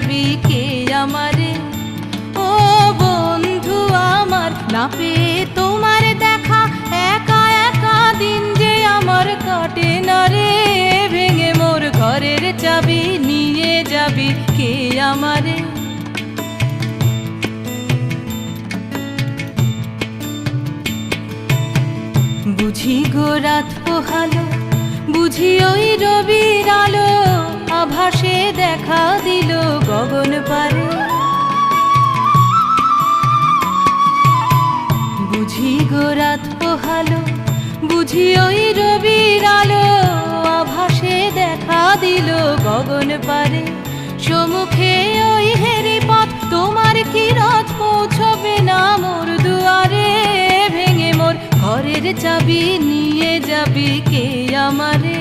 যাবি কে আমারে। ও বন্ধু আমার, না পেয়ে তোমার দেখা একা একা দিন যে আমার কাটে না রে। ভেঙে মোর ঘরের চাবি নিয়ে যাবি কে আমারে। বুঝি গো রাত পোহালো, বুঝি ওই রবির আলো আভাসে দেখা দিল গগন পারে। বুঝি গো রাত পোহালো, বুঝি ওই রবির আলো আভাসে দেখা দিল গগন পারে। সম্মুখে ওই হেরি পথ, তোমার কি রথ পৌঁছবে না মোর দুয়ারে। ভেঙে মোর ঘরের চাবি নিয়ে যাবি কে আমারে।